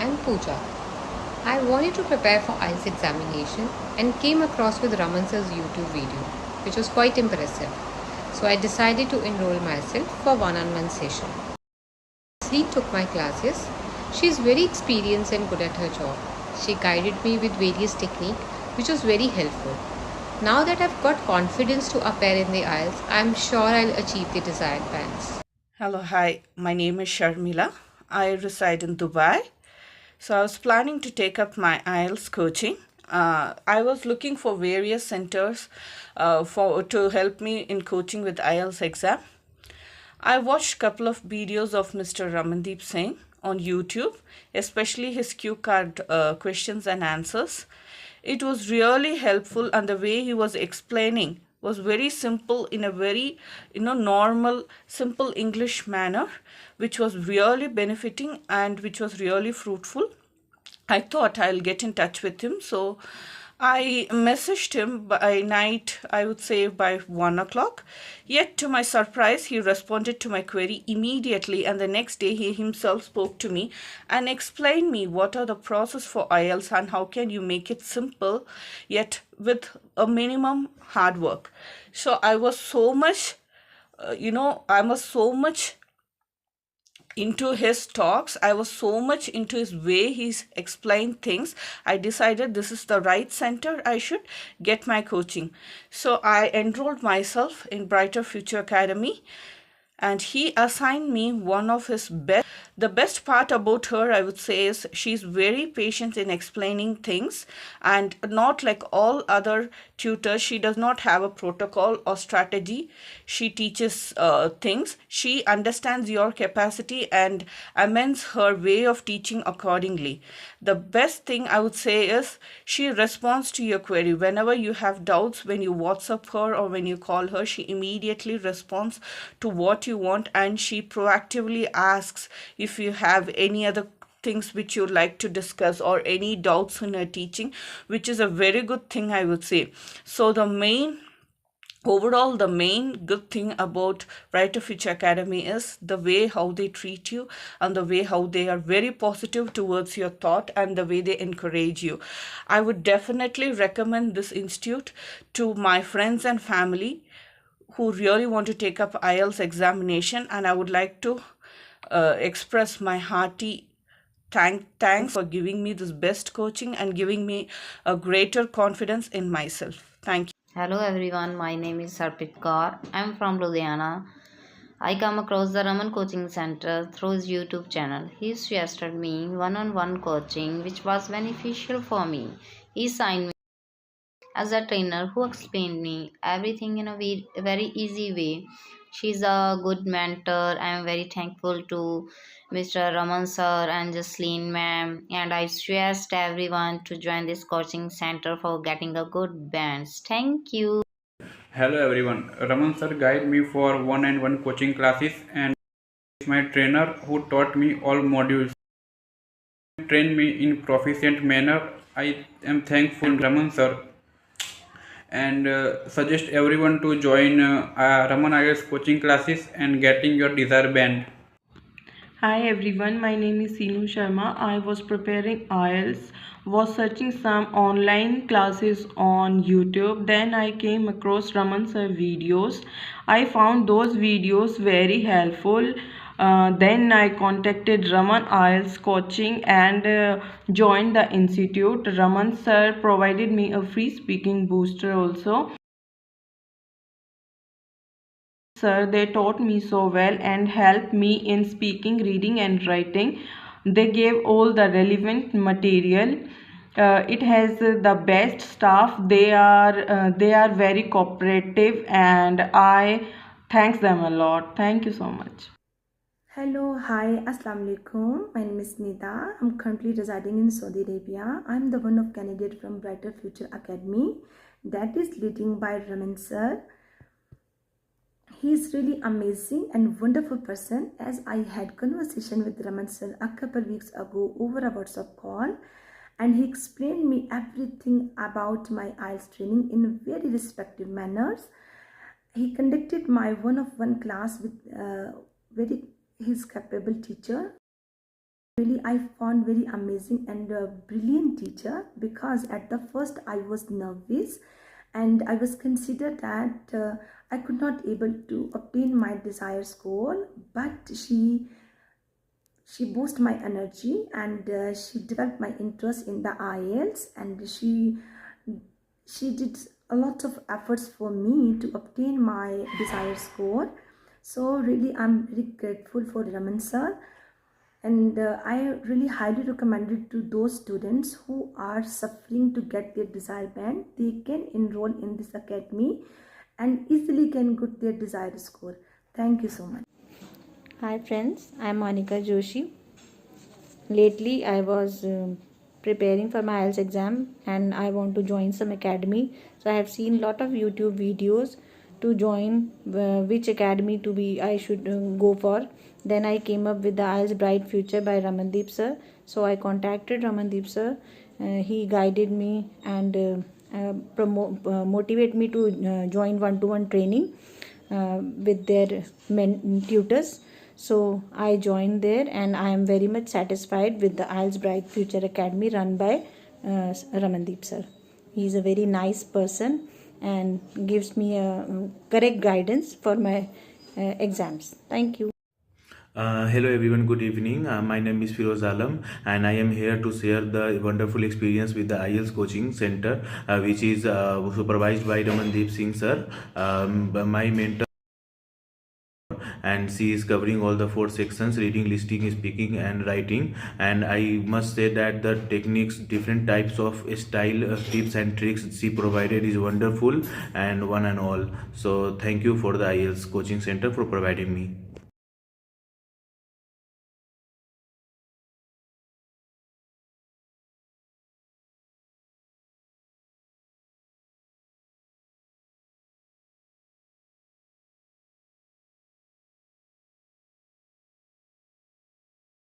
I'm Pooja. I wanted to prepare for IELTS examination and came across with Raman sir's YouTube video, which was quite impressive. So I decided to enroll myself for one-on-one session. Leslie took my classes. She is very experienced and good at her job. She guided me with various techniques, which was very helpful. Now that I've got confidence to appear in the IELTS, I'm sure I'll achieve the desired bands. Hello, hi. My name is Sharmila. I reside in Dubai. So I was planning to take up my IELTS coaching. I was looking for various centers to help me in coaching with IELTS exam. I watched a couple of videos of Mr. Ramandeep Singh on YouTube, especially his cue card questions and answers. It was really helpful, and the way he was explaining was very simple in a very normal simple English manner, which was really benefiting and which was really fruitful. I thought I'll get in touch with him. So I messaged him by night, I would say by 1 o'clock. Yet to my surprise, he responded to my query immediately, and the next day he himself spoke to me and explained me what are the process for IELTS and how can you make it simple yet with a minimum hard work. So I was so much, I was so much into his talks. I was so much into his way he's explained things. I decided this is the right center I should get my coaching. So I enrolled myself in Brighter Future Academy, and he assigned me one of his best. The best part about her, I would say, is she's very patient in explaining things, and not like all other tutors. She does not have a protocol or strategy. She teaches things. She understands your capacity and amends her way of teaching accordingly. The best thing I would say is she responds to your query whenever you have doubts. When you WhatsApp her or when you call her, she immediately responds to what you want, and she proactively asks if you have any other things which you like to discuss or any doubts in her teaching, which is a very good thing, I would say. So overall, the main good thing about Brighter Future Academy is the way how they treat you and the way how they are very positive towards your thought and the way they encourage you. I would definitely recommend this institute to my friends and family who really want to take up IELTS examination, and I would like to express my hearty thanks for giving me this best coaching and giving me a greater confidence in myself. Thank you. Hello everyone, my name is Sarpit Kaur. I'm from Ludhiana. I come across the Raman Coaching Center through his YouTube channel. He suggested me one-on-one coaching which was beneficial for me. He signed me as a trainer who explained me everything in a very easy way. She's a good mentor. I am very thankful to Mr. Raman sir and Jasleen ma'am, and I suggest everyone to join this coaching center for getting a good bands. Thank you. Hello everyone, Raman sir guide me for one-on-one coaching classes and is my trainer who taught me all modules. Trained me in proficient manner. I am thankful Raman sir and suggest everyone to join Raman IELTS coaching classes and getting your desired band. Hi everyone, my name is Seenu Sharma. I was preparing IELTS, was searching some online classes on YouTube. Then I came across Raman sir videos. I found those videos very helpful. Then I contacted Raman IELTS coaching and joined the institute. Raman sir provided me a free speaking booster also. Sir, they taught me so well and helped me in speaking, reading and writing. They gave all the relevant material. It has the best staff. They are very cooperative, and I thanks them a lot. Thank you so much. Hello, hi, Assalamu alaikum. My name is Nida. I'm currently residing in Saudi Arabia. I'm the one of candidate from Brighter Future Academy that is leading by Raman sir. He is really amazing and wonderful person, as I had conversation with Raman sir a couple weeks ago over a WhatsApp call, and he explained me everything about my IELTS training in very respectful manners. He conducted my one-on-one class with very his capable teacher. Really, I found very amazing and brilliant teacher, because at the first I was nervous and I was considered that I could not able to obtain my desired score, but she boosted my energy, and she developed my interest in the IELTS, and she did a lot of efforts for me to obtain my desired score. So really, I'm very grateful for Raman sir, and I really highly recommend it to those students who are suffering to get their desired band. They can enroll in this academy and easily can get their desired score. Thank you so much. Hi friends, I am Monica Joshi. Lately I was preparing for my IELTS exam and I want to join some academy. So I have seen lot of YouTube videos to join which academy to be I should go for. Then I came up with the IELTS Bright Future by Ramandeep sir. So I contacted Ramandeep sir. He guided me and motivate me to join one-to-one training with their tutors. So I joined there and I am very much satisfied with the IELTS Bright Future Academy run by Ramandeep sir. He is a very nice person and gives me a correct guidance for my exams. Thank you. Hello everyone, good evening. My name is Firoz Alam and I am here to share the wonderful experience with the IELTS coaching center which is supervised by Ramandeep Singh sir, my mentor, and she is covering all the 4 sections: reading, listening, speaking and writing. And I must say that the techniques, different types of style tips and tricks she provided is wonderful and one and all. So thank you for the IELTS coaching center for providing me.